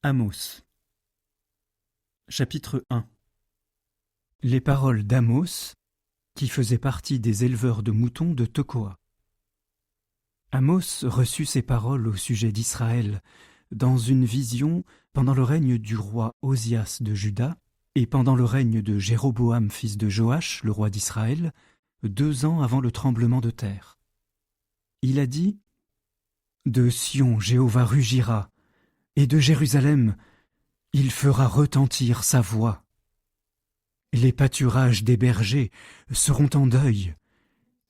Amos. Chapitre 1. Les paroles d'Amos, qui faisait partie des éleveurs de moutons de Tekoa. Amos reçut ces paroles au sujet d'Israël dans une vision pendant le règne du roi Osias de Juda et pendant le règne de Jéroboam fils de Joach, le roi d'Israël, 2 ans avant le tremblement de terre. Il a dit : De Sion Jéhovah rugira, et de Jérusalem il fera retentir sa voix. Les pâturages des bergers seront en deuil,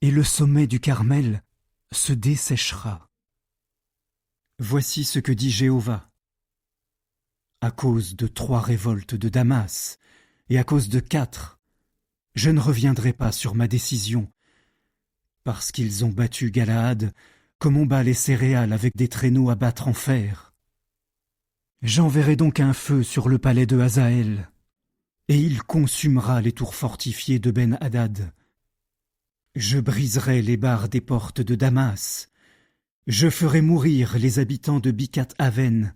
et le sommet du Carmel se desséchera. Voici ce que dit Jéhovah. À cause de 3 révoltes de Damas, et à cause de 4, je ne reviendrai pas sur ma décision, parce qu'ils ont battu Galaad comme on bat les céréales avec des traîneaux à battre en fer. J'enverrai donc un feu sur le palais de Hazaël, et il consumera les tours fortifiées de Ben-Hadad. Je briserai les barres des portes de Damas, je ferai mourir les habitants de Bicat-Aven,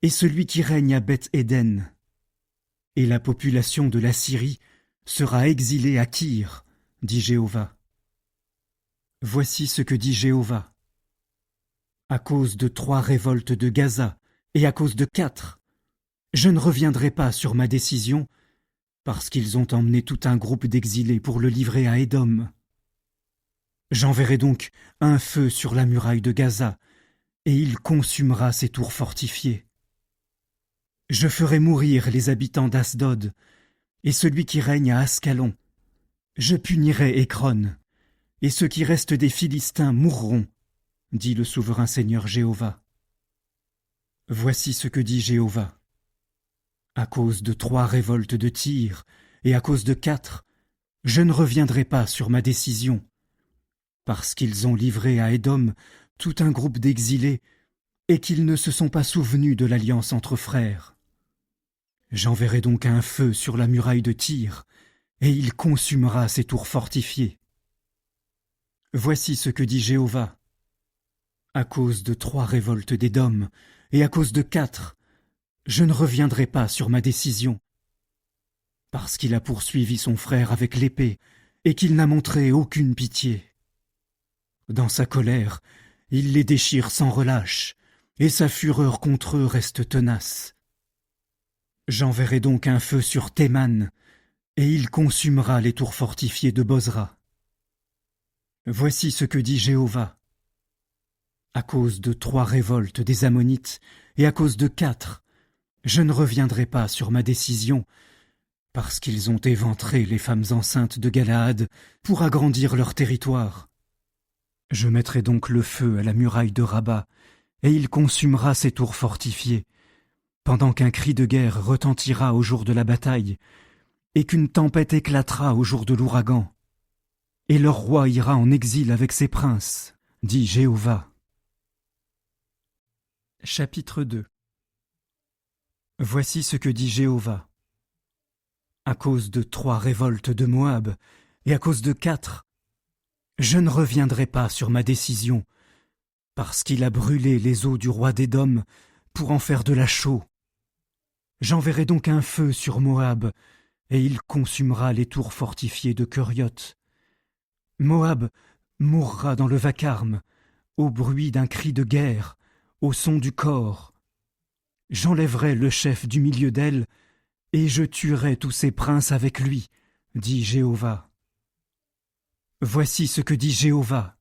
et celui qui règne à Beth-Éden. Et la population de la Syrie sera exilée à Kyr, dit Jéhovah. Voici ce que dit Jéhovah. À cause de 3 révoltes de Gaza, et à cause de 4, je ne reviendrai pas sur ma décision, parce qu'ils ont emmené tout un groupe d'exilés pour le livrer à Édom. J'enverrai donc un feu sur la muraille de Gaza, et il consumera ses tours fortifiées. Je ferai mourir les habitants d'Asdod, et celui qui règne à Ascalon. Je punirai Écron, et ceux qui restent des Philistins mourront, dit le souverain Seigneur Jéhovah. Voici ce que dit Jéhovah. À cause de 3 révoltes de Tyr, et à cause de 4, je ne reviendrai pas sur ma décision, parce qu'ils ont livré à Édom tout un groupe d'exilés, et qu'ils ne se sont pas souvenus de l'alliance entre frères. J'enverrai donc un feu sur la muraille de Tyr, et il consumera ses tours fortifiées. Voici ce que dit Jéhovah. À cause de 3 révoltes d'Édom, et à cause de 4, je ne reviendrai pas sur ma décision, parce qu'il a poursuivi son frère avec l'épée, et qu'il n'a montré aucune pitié. Dans sa colère, il les déchire sans relâche, et sa fureur contre eux reste tenace. J'enverrai donc un feu sur Théman, et il consumera les tours fortifiées de Bozra. Voici ce que dit Jéhovah. À cause de 3 révoltes des Ammonites, et à cause de 4, je ne reviendrai pas sur ma décision, parce qu'ils ont éventré les femmes enceintes de Galaad pour agrandir leur territoire. Je mettrai donc le feu à la muraille de Rabat, et il consumera ses tours fortifiées, pendant qu'un cri de guerre retentira au jour de la bataille, et qu'une tempête éclatera au jour de l'ouragan. Et leur roi ira en exil avec ses princes, dit Jéhovah. Chapitre 2. Voici ce que dit Jéhovah. À cause de 3 révoltes de Moab, et à cause de 4, je ne reviendrai pas sur ma décision, parce qu'il a brûlé les os du roi d'Édom pour en faire de la chaux. J'enverrai donc un feu sur Moab, et il consumera les tours fortifiées de Keriot. Moab mourra dans le vacarme, au bruit d'un cri de guerre, au son du cor. J'enlèverai le chef du milieu d'elle, et je tuerai tous ses princes avec lui, dit Jéhovah. Voici ce que dit Jéhovah.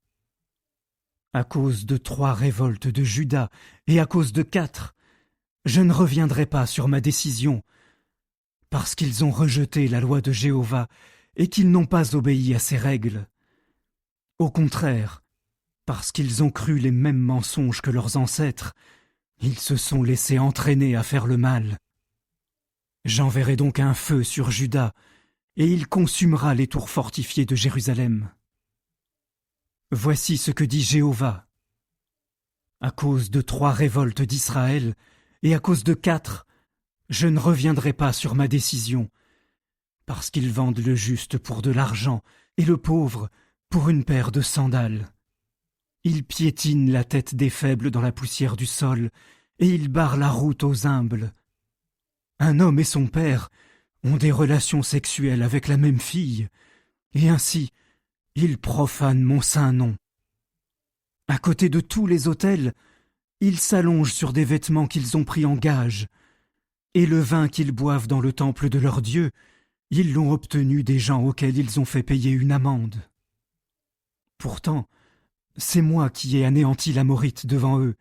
À cause de 3 révoltes de Juda, et à cause de 4, je ne reviendrai pas sur ma décision, parce qu'ils ont rejeté la loi de Jéhovah, et qu'ils n'ont pas obéi à ses règles. Au contraire, parce qu'ils ont cru les mêmes mensonges que leurs ancêtres, ils se sont laissés entraîner à faire le mal. J'enverrai donc un feu sur Juda, et il consumera les tours fortifiées de Jérusalem. Voici ce que dit Jéhovah. À cause de 3 révoltes d'Israël, et à cause de 4, je ne reviendrai pas sur ma décision, parce qu'ils vendent le juste pour de l'argent, et le pauvre pour une paire de sandales. Ils piétinent la tête des faibles dans la poussière du sol, et il barre la route aux humbles. Un homme et son père ont des relations sexuelles avec la même fille, et ainsi ils profanent mon saint nom. À côté de tous les autels, ils s'allongent sur des vêtements qu'ils ont pris en gage, et le vin qu'ils boivent dans le temple de leur Dieu, ils l'ont obtenu des gens auxquels ils ont fait payer une amende. Pourtant, c'est moi qui ai anéanti l'Amorite devant eux,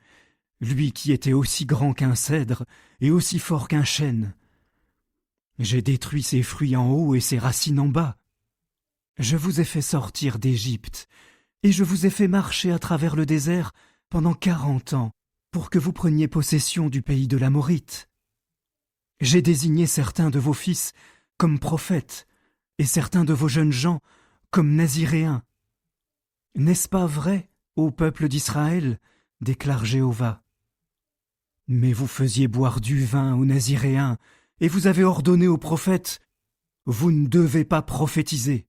lui qui était aussi grand qu'un cèdre et aussi fort qu'un chêne. J'ai détruit ses fruits en haut et ses racines en bas. Je vous ai fait sortir d'Égypte, et je vous ai fait marcher à travers le désert pendant 40 ans, pour que vous preniez possession du pays de l'Amorite. J'ai désigné certains de vos fils comme prophètes, et certains de vos jeunes gens comme naziréens. N'est-ce pas vrai, ô peuple d'Israël, déclare Jéhovah? Mais vous faisiez boire du vin aux naziréens, et vous avez ordonné aux prophètes, vous ne devez pas prophétiser.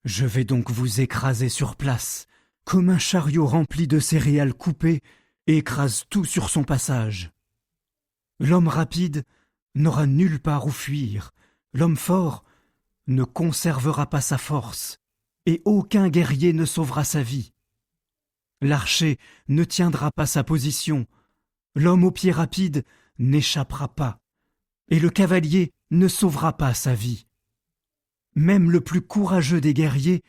Je vais donc vous écraser sur place, comme un chariot rempli de céréales coupées écrase tout sur son passage. L'homme rapide n'aura nulle part où fuir, l'homme fort ne conservera pas sa force, et aucun guerrier ne sauvera sa vie. L'archer ne tiendra pas sa position, l'homme au pied rapide n'échappera pas, et le cavalier ne sauvera pas sa vie. Même le plus courageux des guerriers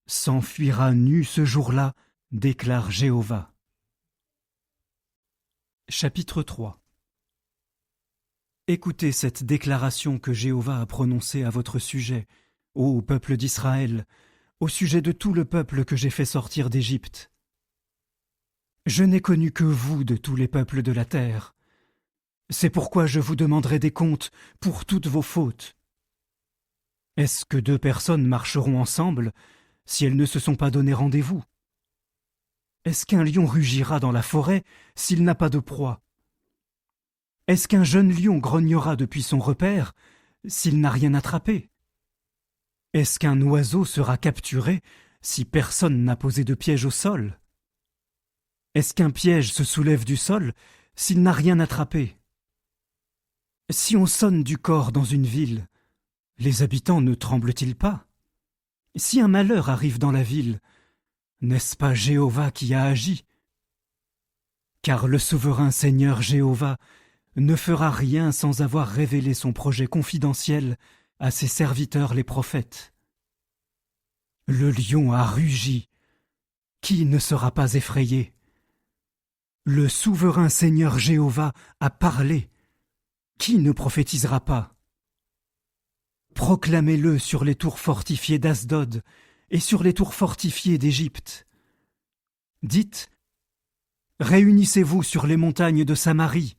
s'enfuira nu ce jour-là, déclare Jéhovah. Chapitre 3. Écoutez cette déclaration que Jéhovah a prononcée à votre sujet, ô peuple d'Israël, au sujet de tout le peuple que j'ai fait sortir d'Égypte. Je n'ai connu que vous de tous les peuples de la terre. C'est pourquoi je vous demanderai des comptes pour toutes vos fautes. Est-ce que 2 personnes marcheront ensemble si elles ne se sont pas donné rendez-vous? Est-ce qu'un lion rugira dans la forêt s'il n'a pas de proie? Est-ce qu'un jeune lion grognera depuis son repère s'il n'a rien attrapé? Est-ce qu'un oiseau sera capturé si personne n'a posé de piège au sol? Est-ce qu'un piège se soulève du sol s'il n'a rien attrapé? Si on sonne du cor dans une ville, les habitants ne tremblent-ils pas? Si un malheur arrive dans la ville, n'est-ce pas Jéhovah qui a agi? Car le souverain Seigneur Jéhovah ne fera rien sans avoir révélé son projet confidentiel à ses serviteurs les prophètes. Le lion a rugi. Qui ne sera pas effrayé? Le souverain Seigneur Jéhovah a parlé. Qui ne prophétisera pas? Proclamez-le sur les tours fortifiées d'Asdod et sur les tours fortifiées d'Égypte. Dites, réunissez-vous sur les montagnes de Samarie.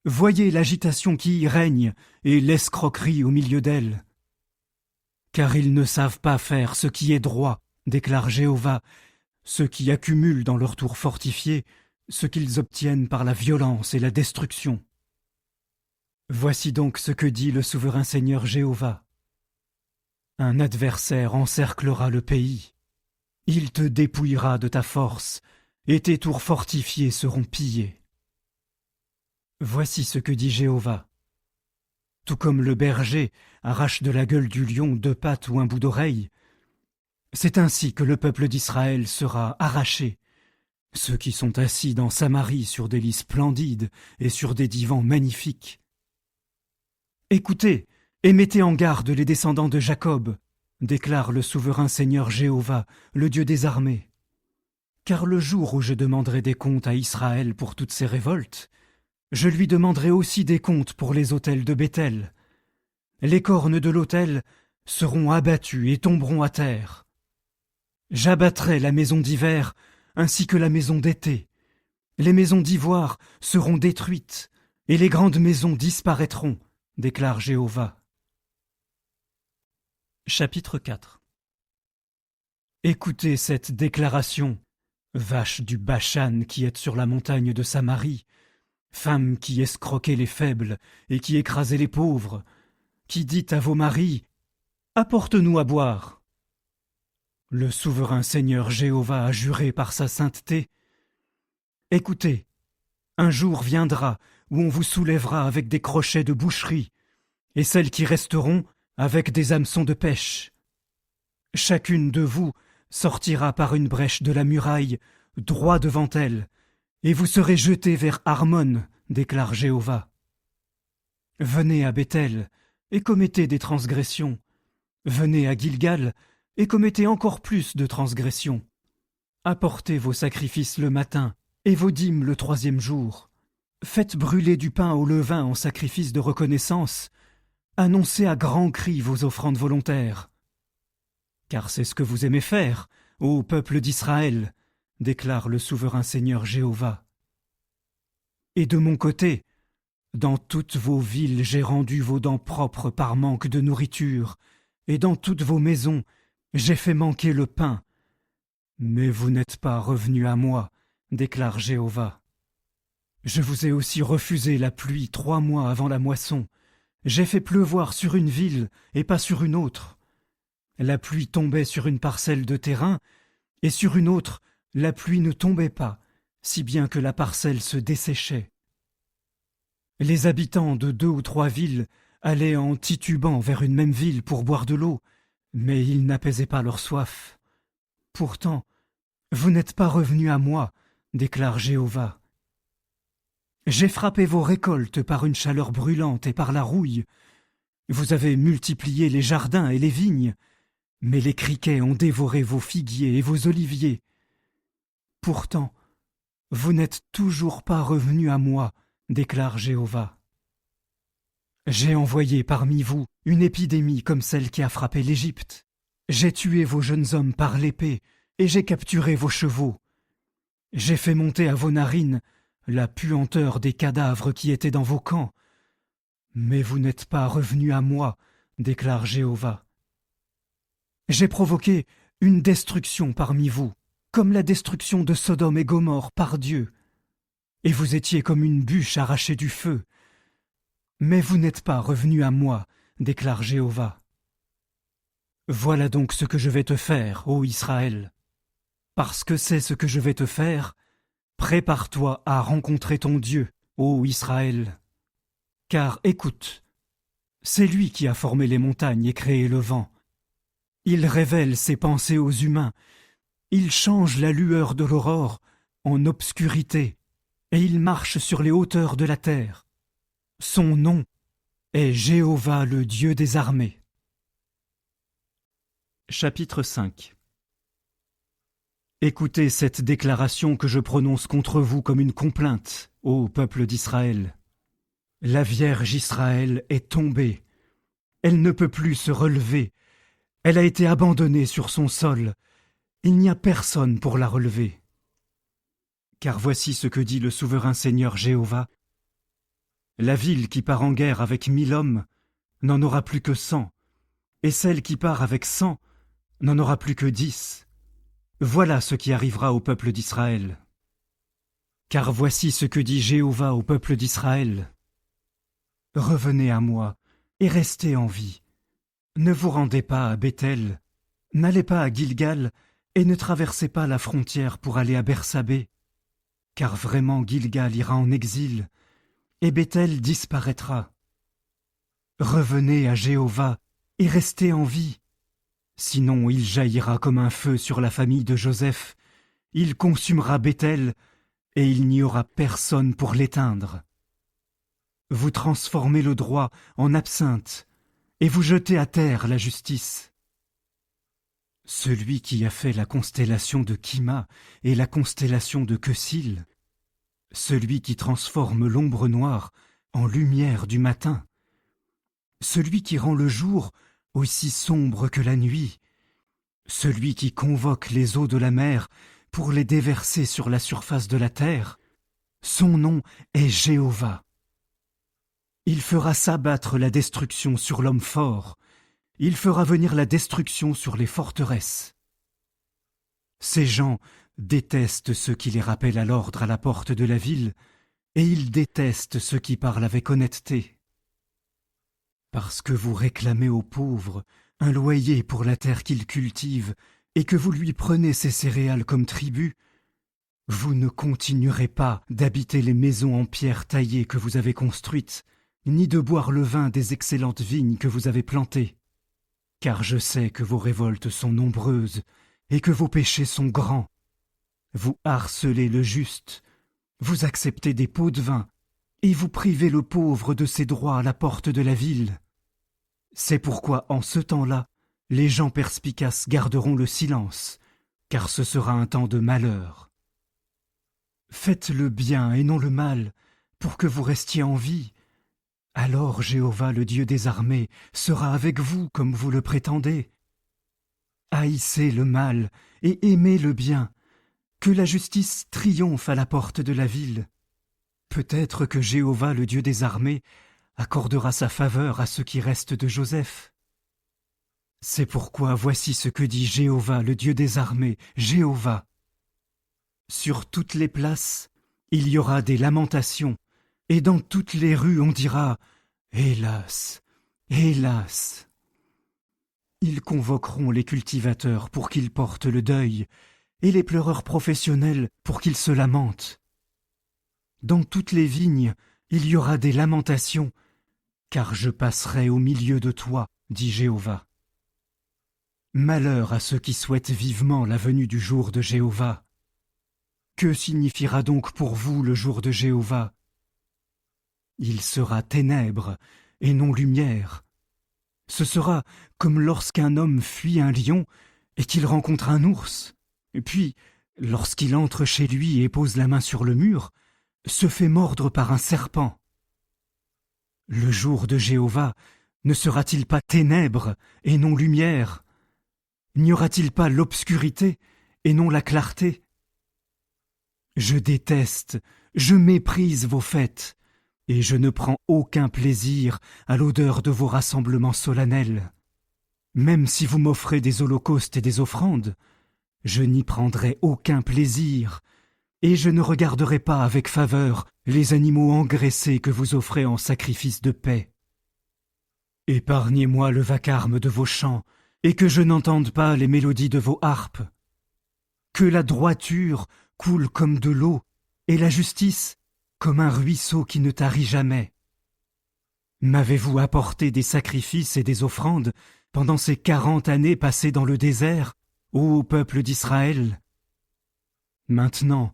Voyez l'agitation qui y règne et l'escroquerie au milieu d'elle. Car ils ne savent pas faire ce qui est droit, déclare Jéhovah, ceux qui accumulent dans leurs tours fortifiées ce qu'ils obtiennent par la violence et la destruction. Voici donc ce que dit le souverain Seigneur Jéhovah. Un adversaire encerclera le pays. Il te dépouillera de ta force, et tes tours fortifiés seront pillés. Voici ce que dit Jéhovah. Tout comme le berger arrache de la gueule du lion 2 pattes ou un bout d'oreille, c'est ainsi que le peuple d'Israël sera arraché, ceux qui sont assis dans Samarie sur des lits splendides et sur des divans magnifiques. Écoutez et mettez en garde les descendants de Jacob, déclare le souverain Seigneur Jéhovah, le Dieu des armées. Car le jour où je demanderai des comptes à Israël pour toutes ses révoltes, je lui demanderai aussi des comptes pour les autels de Béthel. Les cornes de l'autel seront abattues et tomberont à terre. J'abattrai la maison d'hiver ainsi que la maison d'été. Les maisons d'ivoire seront détruites et les grandes maisons disparaîtront, déclare Jéhovah. Chapitre 4. Écoutez cette déclaration, vache du Bashan qui êtes sur la montagne de Samarie, femme qui escroquez les faibles et qui écrasez les pauvres, qui dites à vos maris « Apporte-nous à boire ». Le souverain Seigneur Jéhovah a juré par sa sainteté « Écoutez, Un jour viendra où on vous soulèvera avec des crochets de boucherie, et celles qui resteront avec des hameçons de pêche. Chacune de vous sortira par une brèche de la muraille, droit devant elle, et vous serez jetés vers Harmon, déclare Jéhovah. Venez à Béthel, et commettez des transgressions. Venez à Gilgal, et commettez encore plus de transgressions. Apportez vos sacrifices le matin, et vos dîmes le 3e jour. Faites brûler du pain au levain en sacrifice de reconnaissance. Annoncez à grands cris vos offrandes volontaires. Car c'est ce que vous aimez faire, ô peuple d'Israël, déclare le souverain Seigneur Jéhovah. Et de mon côté, dans toutes vos villes j'ai rendu vos dents propres par manque de nourriture, et dans toutes vos maisons j'ai fait manquer le pain. Mais vous n'êtes pas revenus à moi, déclare Jéhovah. Je vous ai aussi refusé la pluie 3 mois avant la moisson. J'ai fait pleuvoir sur une ville et pas sur une autre. La pluie tombait sur une parcelle de terrain, et sur une autre, la pluie ne tombait pas, si bien que la parcelle se desséchait. Les habitants de 2 ou 3 villes allaient en titubant vers une même ville pour boire de l'eau, mais ils n'apaisaient pas leur soif. Pourtant, vous n'êtes pas revenus à moi, déclare Jéhovah. J'ai frappé vos récoltes par une chaleur brûlante et par la rouille. Vous avez multiplié les jardins et les vignes, mais les criquets ont dévoré vos figuiers et vos oliviers. Pourtant, vous n'êtes toujours pas revenus à moi, déclare Jéhovah. J'ai envoyé parmi vous une épidémie comme celle qui a frappé l'Égypte. J'ai tué vos jeunes hommes par l'épée, et j'ai capturé vos chevaux. J'ai fait monter à vos narines la puanteur des cadavres qui étaient dans vos camps. Mais vous n'êtes pas revenus à moi, déclare Jéhovah. J'ai provoqué une destruction parmi vous, comme la destruction de Sodome et Gomorrhe par Dieu. Et vous étiez comme une bûche arrachée du feu. Mais vous n'êtes pas revenus à moi, déclare Jéhovah. Voilà donc ce que je vais te faire, ô Israël. Parce que c'est ce que je vais te faire, prépare-toi à rencontrer ton Dieu, ô Israël. Car écoute, c'est lui qui a formé les montagnes et créé le vent. Il révèle ses pensées aux humains. Il change la lueur de l'aurore en obscurité, et il marche sur les hauteurs de la terre. Son nom est Jéhovah le Dieu des armées. Chapitre 5. Écoutez cette déclaration que je prononce contre vous comme une complainte, ô peuple d'Israël. La Vierge Israël est tombée. Elle ne peut plus se relever. Elle a été abandonnée sur son sol. Il n'y a personne pour la relever. Car voici ce que dit le souverain Seigneur Jéhovah. La ville qui part en guerre avec 1000 hommes n'en aura plus que 100, et celle qui part avec 100 n'en aura plus que 10. Voilà ce qui arrivera au peuple d'Israël. Car voici ce que dit Jéhovah au peuple d'Israël. Revenez à moi et restez en vie. Ne vous rendez pas à Béthel, n'allez pas à Gilgal et ne traversez pas la frontière pour aller à Bersabée. Car vraiment Gilgal ira en exil et Béthel disparaîtra. Revenez à Jéhovah et restez en vie. Sinon il jaillira comme un feu sur la famille de Joseph, il consumera Béthel, et il n'y aura personne pour l'éteindre. Vous transformez le droit en absinthe, et vous jetez à terre la justice. Celui qui a fait la constellation de Kima et la constellation de Kesil, celui qui transforme l'ombre noire en lumière du matin, celui qui rend le jour aussi sombre que la nuit, celui qui convoque les eaux de la mer pour les déverser sur la surface de la terre, son nom est Jéhovah. Il fera s'abattre la destruction sur l'homme fort, il fera venir la destruction sur les forteresses. Ces gens détestent ceux qui les rappellent à l'ordre à la porte de la ville, et ils détestent ceux qui parlent avec honnêteté. Parce que vous réclamez aux pauvres un loyer pour la terre qu'ils cultivent, et que vous lui prenez ses céréales comme tribut, Vous ne continuerez pas d'habiter les maisons en pierre taillée que vous avez construites, ni de boire le vin des excellentes vignes que vous avez plantées. Car je sais que vos révoltes sont nombreuses et que vos péchés sont grands. Vous harcelez le juste, vous acceptez des pots de vin, et vous privez le pauvre de ses droits à la porte de la ville. C'est pourquoi en ce temps-là, les gens perspicaces garderont le silence, car ce sera un temps de malheur. Faites le bien et non le mal, pour que vous restiez en vie. Alors Jéhovah, le Dieu des armées, sera avec vous comme vous le prétendez. Haïssez le mal et aimez le bien, que la justice triomphe à la porte de la ville. Peut-être que Jéhovah, le Dieu des armées, accordera sa faveur à ceux qui restent de Joseph. C'est pourquoi voici ce que dit Jéhovah, le Dieu des armées, Jéhovah. Sur toutes les places, il y aura des lamentations, et dans toutes les rues on dira « Hélas, hélas !» Ils convoqueront les cultivateurs pour qu'ils portent le deuil, et les pleureurs professionnels pour qu'ils se lamentent. Dans toutes les vignes, il y aura des lamentations, car je passerai au milieu de toi, dit Jéhovah. Malheur à ceux qui souhaitent vivement la venue du jour de Jéhovah. Que signifiera donc pour vous le jour de Jéhovah? Il sera ténèbres et non lumière. Ce sera comme lorsqu'un homme fuit un lion et qu'il rencontre un ours, et puis, lorsqu'il entre chez lui et pose la main sur le mur, se fait mordre par un serpent. Le jour de Jéhovah ne sera-t-il pas ténèbres et non lumière? N'y aura-t-il pas l'obscurité et non la clarté? Je déteste, je méprise vos fêtes, et je ne prends aucun plaisir à l'odeur de vos rassemblements solennels. Même si vous m'offrez des holocaustes et des offrandes, je n'y prendrai aucun plaisir, et je ne regarderai pas avec faveur les animaux engraissés que vous offrez en sacrifice de paix. Épargnez-moi le vacarme de vos chants, et que je n'entende pas les mélodies de vos harpes. Que la droiture coule comme de l'eau, et la justice comme un ruisseau qui ne tarit jamais. M'avez-vous apporté des sacrifices et des offrandes pendant ces 40 années passées dans le désert, ô peuple d'Israël? Maintenant,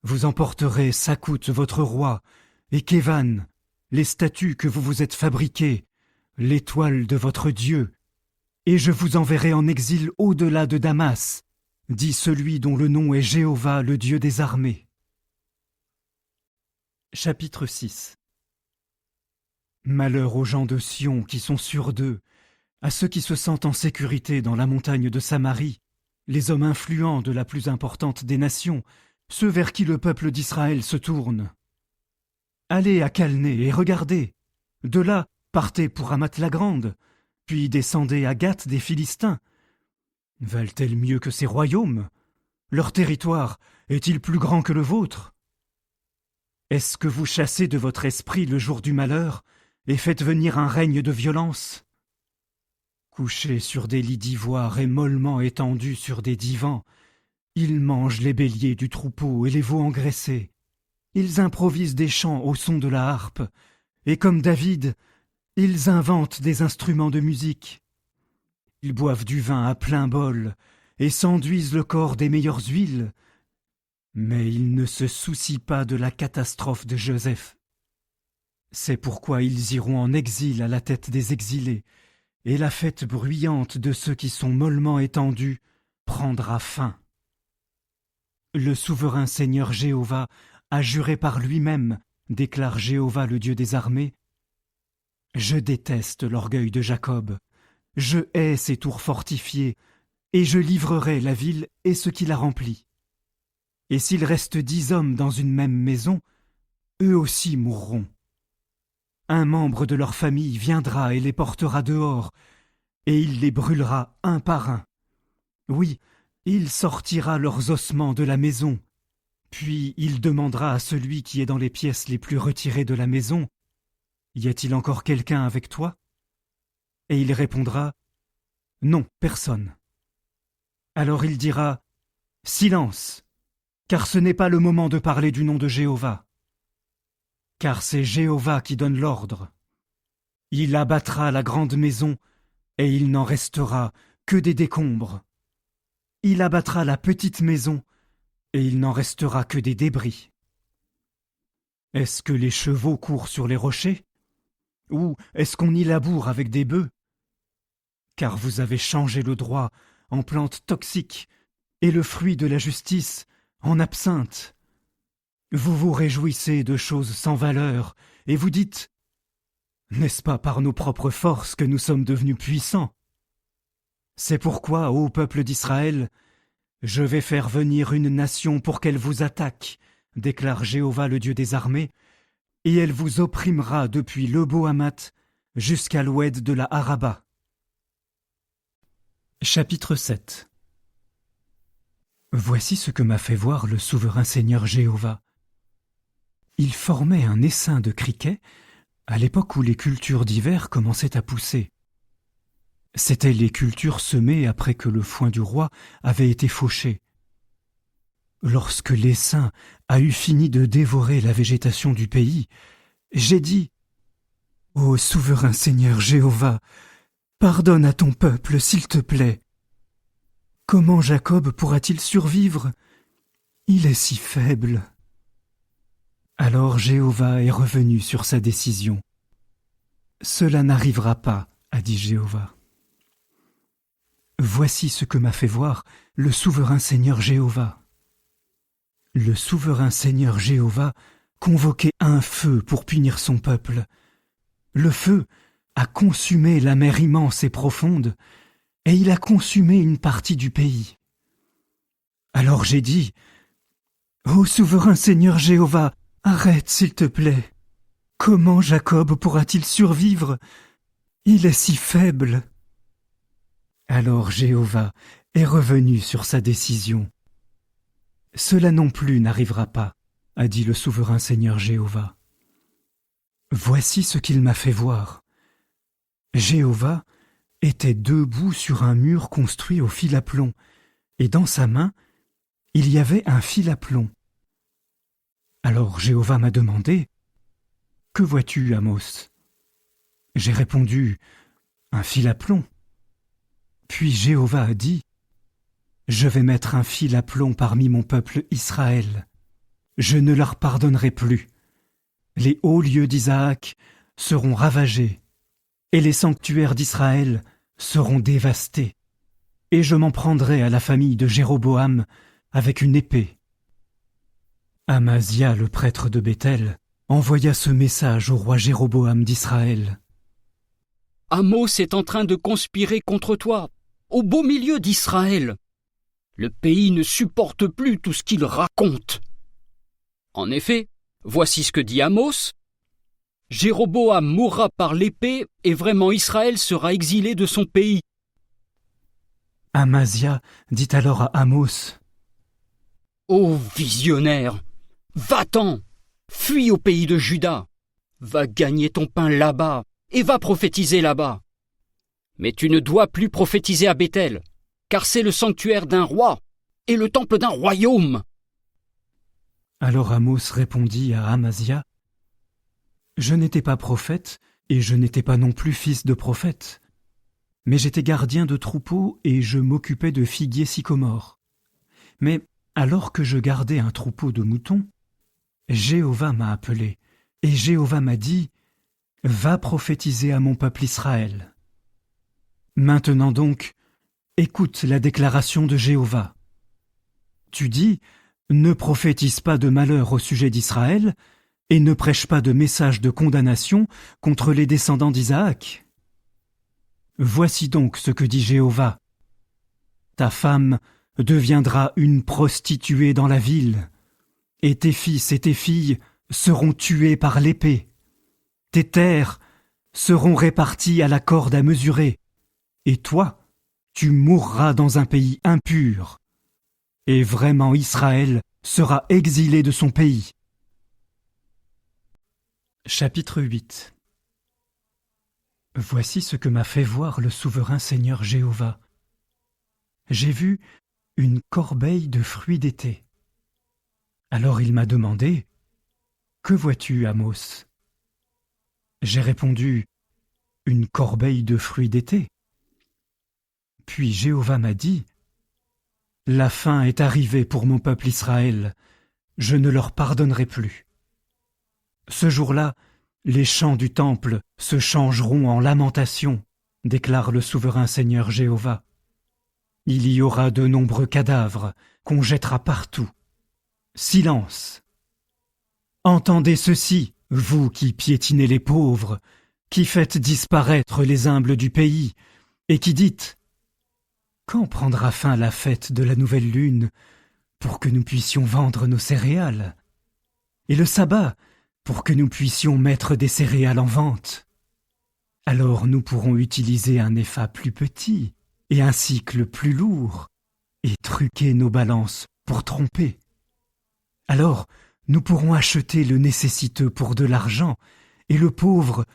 vous emporterez Sakout votre roi, et Kévan, les statues que vous vous êtes fabriquées, l'étoile de votre Dieu, et je vous enverrai en exil au-delà de Damas, dit celui dont le nom est Jéhovah, le Dieu des armées. Chapitre 6. Malheur aux gens de Sion qui sont sûrs d'eux, à ceux qui se sentent en sécurité dans la montagne de Samarie, les hommes influents de la plus importante des nations, ceux vers qui le peuple d'Israël se tourne. Allez à Calné et regardez. De là, partez pour Hamath-la-Grande, puis descendez à Gath des Philistins. Valent-elles mieux que ces royaumes? Leur territoire est-il plus grand que le vôtre? Est-ce que vous chassez de votre esprit le jour du malheur et faites venir un règne de violence? Couchés sur des lits d'ivoire et mollement étendus sur des divans, ils mangent les béliers du troupeau et les veaux engraissés. Ils improvisent des chants au son de la harpe, et comme David, ils inventent des instruments de musique. Ils boivent du vin à plein bol et s'enduisent le corps des meilleures huiles, mais ils ne se soucient pas de la catastrophe de Joseph. C'est pourquoi ils iront en exil à la tête des exilés, et la fête bruyante de ceux qui sont mollement étendus prendra fin. Le souverain Seigneur Jéhovah a juré par lui-même, déclare Jéhovah le Dieu des armées. Je déteste l'orgueil de Jacob, je hais ses tours fortifiées, et je livrerai la ville et ce qui la remplit. Et s'il reste 10 hommes dans une même maison, eux aussi mourront. Un membre de leur famille viendra et les portera dehors, et il les brûlera un par un. Oui, il sortira leurs ossements de la maison. Puis il demandera à celui qui est dans les pièces les plus retirées de la maison, « Y a-t-il encore quelqu'un avec toi ?» Et il répondra, « Non, personne. » Alors il dira, « Silence !» car ce n'est pas le moment de parler du nom de Jéhovah. Car c'est Jéhovah qui donne l'ordre. Il abattra la grande maison, et il n'en restera que des décombres. Il abattra la petite maison, et il n'en restera que des débris. Est-ce que les chevaux courent sur les rochers? Ou est-ce qu'on y laboure avec des bœufs? Car vous avez changé le droit en plante toxique, et le fruit de la justice en absinthe. Vous vous réjouissez de choses sans valeur, et vous dites « N'est-ce pas par nos propres forces que nous sommes devenus puissants? C'est pourquoi, ô peuple d'Israël, je vais faire venir une nation pour qu'elle vous attaque, déclare Jéhovah le Dieu des armées, et elle vous opprimera depuis Lebo-Hamath jusqu'à l'oued de la Araba. » Chapitre 7. Voici ce que m'a fait voir le souverain Seigneur Jéhovah. Il formait un essaim de criquets à l'époque où les cultures d'hiver commençaient à pousser. C'étaient les cultures semées après que le foin du roi avait été fauché. Lorsque l'essaim a eu fini de dévorer la végétation du pays, j'ai dit « Ô souverain Seigneur Jéhovah, pardonne à ton peuple, s'il te plaît. Comment Jacob pourra-t-il survivre? Il est si faible. » Alors Jéhovah est revenu sur sa décision. « Cela n'arrivera pas, a dit Jéhovah. » Voici ce que m'a fait voir le souverain Seigneur Jéhovah. Le souverain Seigneur Jéhovah convoquait un feu pour punir son peuple. Le feu a consumé la mer immense et profonde, et il a consumé une partie du pays. Alors j'ai dit, « Ô souverain Seigneur Jéhovah, arrête s'il te plaît. Comment Jacob pourra-t-il survivre? Il est si faible. » Alors Jéhovah est revenu sur sa décision. « Cela non plus n'arrivera pas, a dit le souverain Seigneur Jéhovah. Voici ce qu'il m'a fait voir. Jéhovah était debout sur un mur construit au fil à plomb, et dans sa main, il y avait un fil à plomb. Alors Jéhovah m'a demandé, « Que vois-tu, Amos ?» J'ai répondu, « Un fil à plomb. » Puis Jéhovah a dit, « Je vais mettre un fil à plomb parmi mon peuple Israël. Je ne leur pardonnerai plus. Les hauts lieux d'Isaac seront ravagés, et les sanctuaires d'Israël seront dévastés. Et je m'en prendrai à la famille de Jéroboam avec une épée. » Amazia, le prêtre de Béthel, envoya ce message au roi Jéroboam d'Israël. « Amos est en train de conspirer contre toi, au beau milieu d'Israël. Le pays ne supporte plus tout ce qu'il raconte. En effet, voici ce que dit Amos. Jéroboam mourra par l'épée et vraiment Israël sera exilé de son pays. » Amazia dit alors à Amos, « Ô visionnaire, va-t'en, fuis au pays de Juda, va gagner ton pain là-bas et va prophétiser là-bas. Mais tu ne dois plus prophétiser à Béthel, car c'est le sanctuaire d'un roi et le temple d'un royaume. » Alors Amos répondit à Amazia, « Je n'étais pas prophète et je n'étais pas non plus fils de prophète, mais j'étais gardien de troupeaux et je m'occupais de figuiers sycomores. Mais alors que je gardais un troupeau de moutons, Jéhovah m'a appelé, et Jéhovah m'a dit, « Va prophétiser à mon peuple Israël. » Maintenant donc, écoute la déclaration de Jéhovah. Tu dis, « Ne prophétise pas de malheur au sujet d'Israël, et ne prêche pas de message de condamnation contre les descendants d'Isaac. Voici donc ce que dit Jéhovah. Ta femme deviendra une prostituée dans la ville, et tes fils et tes filles seront tués par l'épée. Tes terres seront réparties à la corde à mesurer, et toi, tu mourras dans un pays impur. Et vraiment Israël sera exilé de son pays. » Chapitre 8. Voici ce que m'a fait voir le souverain Seigneur Jéhovah. J'ai vu une corbeille de fruits d'été. Alors il m'a demandé « Que vois-tu, Amos ?» J'ai répondu « Une corbeille de fruits d'été. » Puis Jéhovah m'a dit « La fin est arrivée pour mon peuple Israël, je ne leur pardonnerai plus. » Ce jour-là, les chants du temple se changeront en lamentations, déclare le souverain Seigneur Jéhovah. Il y aura de nombreux cadavres qu'on jettera partout. Silence! Entendez ceci, vous qui piétinez les pauvres, qui faites disparaître les humbles du pays, et qui dites « Quand prendra fin la fête de la nouvelle lune pour que nous puissions vendre nos céréales, et le sabbat pour que nous puissions mettre des céréales en vente? Alors nous pourrons utiliser un épha plus petit et un cycle plus lourd, et truquer nos balances pour tromper. Alors nous pourrons acheter le nécessiteux pour de l'argent et le pauvre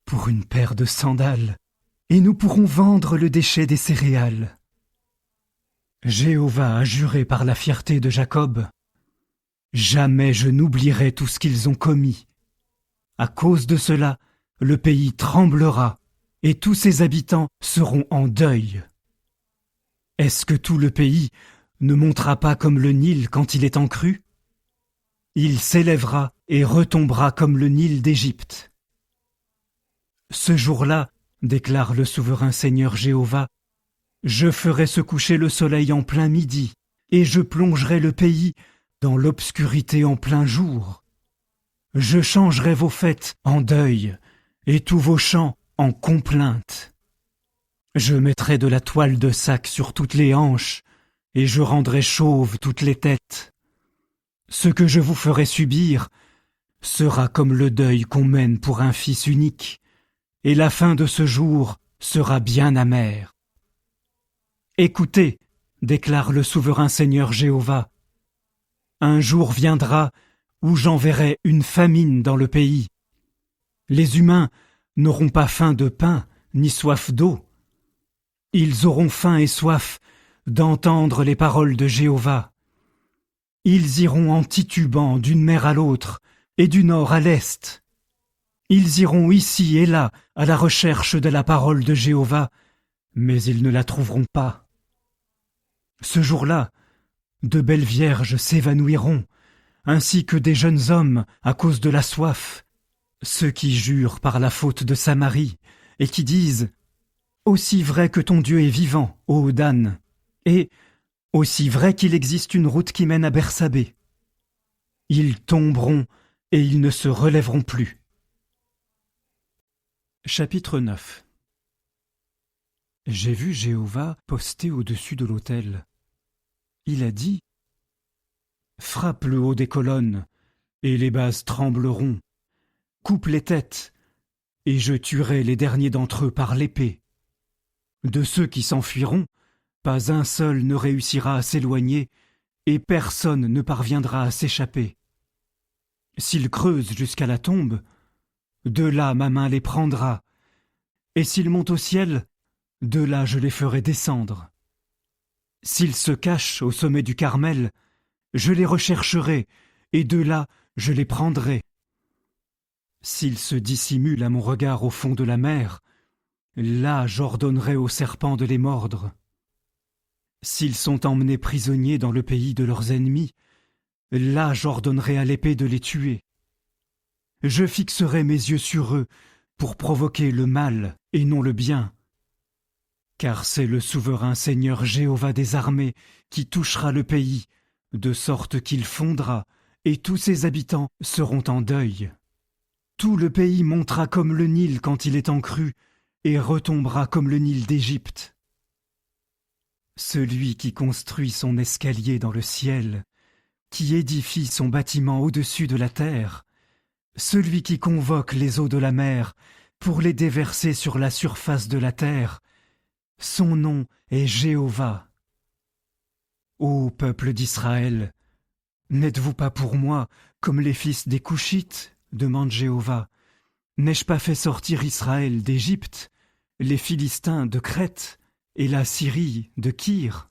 pour une paire de sandales, et nous pourrons vendre le déchet des céréales. Jéhovah a juré par la fierté de Jacob. Jamais je n'oublierai tout ce qu'ils ont commis. À cause de cela, le pays tremblera, et tous ses habitants seront en deuil. Est-ce que tout le pays ne montera pas comme le Nil quand il est en crue? Il s'élèvera et retombera comme le Nil d'Égypte. Ce jour-là, déclare le souverain Seigneur Jéhovah, je ferai se coucher le soleil en plein midi, et je plongerai le pays dans l'obscurité en plein jour. Je changerai vos fêtes en deuil, et tous vos chants en complainte. Je mettrai de la toile de sac sur toutes les hanches, et je rendrai chauves toutes les têtes. Ce que je vous ferai subir sera comme le deuil qu'on mène pour un fils unique, et la fin de ce jour sera bien amère. Écoutez, déclare le souverain Seigneur Jéhovah, un jour viendra où j'enverrai une famine dans le pays. Les humains n'auront pas faim de pain ni soif d'eau. Ils auront faim et soif d'entendre les paroles de Jéhovah. Ils iront en titubant d'une mer à l'autre et du nord à l'est. Ils iront ici et là à la recherche de la parole de Jéhovah, mais ils ne la trouveront pas. Ce jour-là, de belles vierges s'évanouiront, ainsi que des jeunes hommes à cause de la soif, ceux qui jurent par la faute de Samarie et qui disent « Aussi vrai que ton Dieu est vivant, ô Dan, et aussi vrai qu'il existe une route qui mène à Bersabée. » Ils tomberont et ils ne se relèveront plus. Chapitre 9. J'ai vu Jéhovah posté au-dessus de l'autel. Il a dit « Frappe le haut des colonnes, et les bases trembleront. Coupe les têtes, et je tuerai les derniers d'entre eux par l'épée. De ceux qui s'enfuiront, pas un seul ne réussira à s'éloigner, et personne ne parviendra à s'échapper. S'ils creusent jusqu'à la tombe, de là ma main les prendra, et s'ils montent au ciel, de là je les ferai descendre. S'ils se cachent au sommet du Carmel, je les rechercherai, et de là je les prendrai. S'ils se dissimulent à mon regard au fond de la mer, là j'ordonnerai aux serpents de les mordre. S'ils sont emmenés prisonniers dans le pays de leurs ennemis, là j'ordonnerai à l'épée de les tuer. Je fixerai mes yeux sur eux pour provoquer le mal et non le bien. Car c'est le souverain Seigneur Jéhovah des armées qui touchera le pays, de sorte qu'il fondra, et tous ses habitants seront en deuil. Tout le pays montera comme le Nil quand il est en crue, et retombera comme le Nil d'Égypte. Celui qui construit son escalier dans le ciel, qui édifie son bâtiment au-dessus de la terre, celui qui convoque les eaux de la mer pour les déverser sur la surface de la terre, son nom est Jéhovah. Ô peuple d'Israël, n'êtes-vous pas pour moi comme les fils des Couchites, demande Jéhovah. N'ai-je pas fait sortir Israël d'Égypte, les Philistins de Crète et la Syrie de Kyr?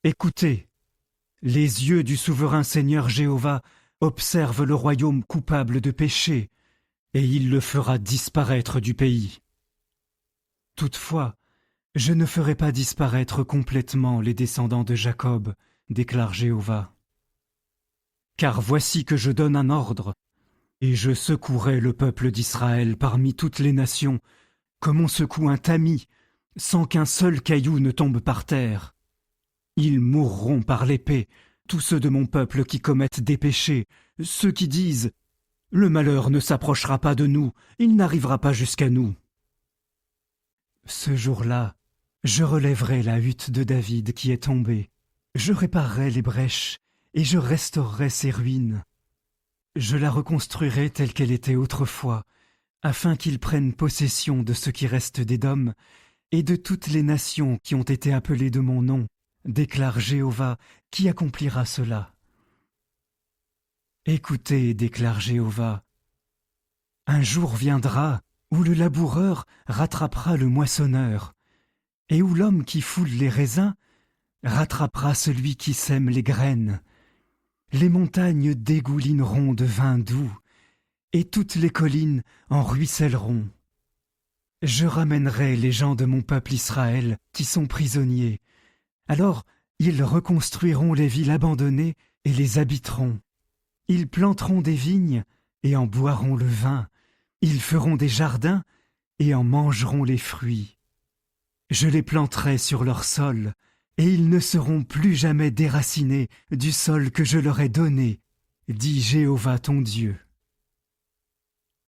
Écoutez, Les yeux du souverain Seigneur Jéhovah observent le royaume coupable de péché, et il le fera disparaître du pays. Toutefois, je ne ferai pas disparaître complètement les descendants de Jacob, déclare Jéhovah. Car voici que je donne un ordre, et je secouerai le peuple d'Israël parmi toutes les nations, comme on secoue un tamis, sans qu'un seul caillou ne tombe par terre. Ils mourront par l'épée, tous ceux de mon peuple qui commettent des péchés, ceux qui disent « Le malheur ne s'approchera pas de nous, il n'arrivera pas jusqu'à nous. » Ce jour-là, je relèverai la hutte de David qui est tombée, je réparerai les brèches et je restaurerai ses ruines. Je la reconstruirai telle qu'elle était autrefois, afin qu'ils prennent possession de ce qui reste d'Édom et de toutes les nations qui ont été appelées de mon nom, déclare Jéhovah, qui accomplira cela. Écoutez, déclare Jéhovah, un jour viendra où le laboureur rattrapera le moissonneur, et où l'homme qui foule les raisins rattrapera celui qui sème les graines. Les montagnes dégoulineront de vin doux, et toutes les collines en ruisselleront. Je ramènerai les gens de mon peuple Israël qui sont prisonniers. Alors ils reconstruiront les villes abandonnées et les habiteront. Ils planteront des vignes et en boiront le vin. Ils feront des jardins et en mangeront les fruits. Je les planterai sur leur sol, et ils ne seront plus jamais déracinés du sol que je leur ai donné, dit Jéhovah ton Dieu.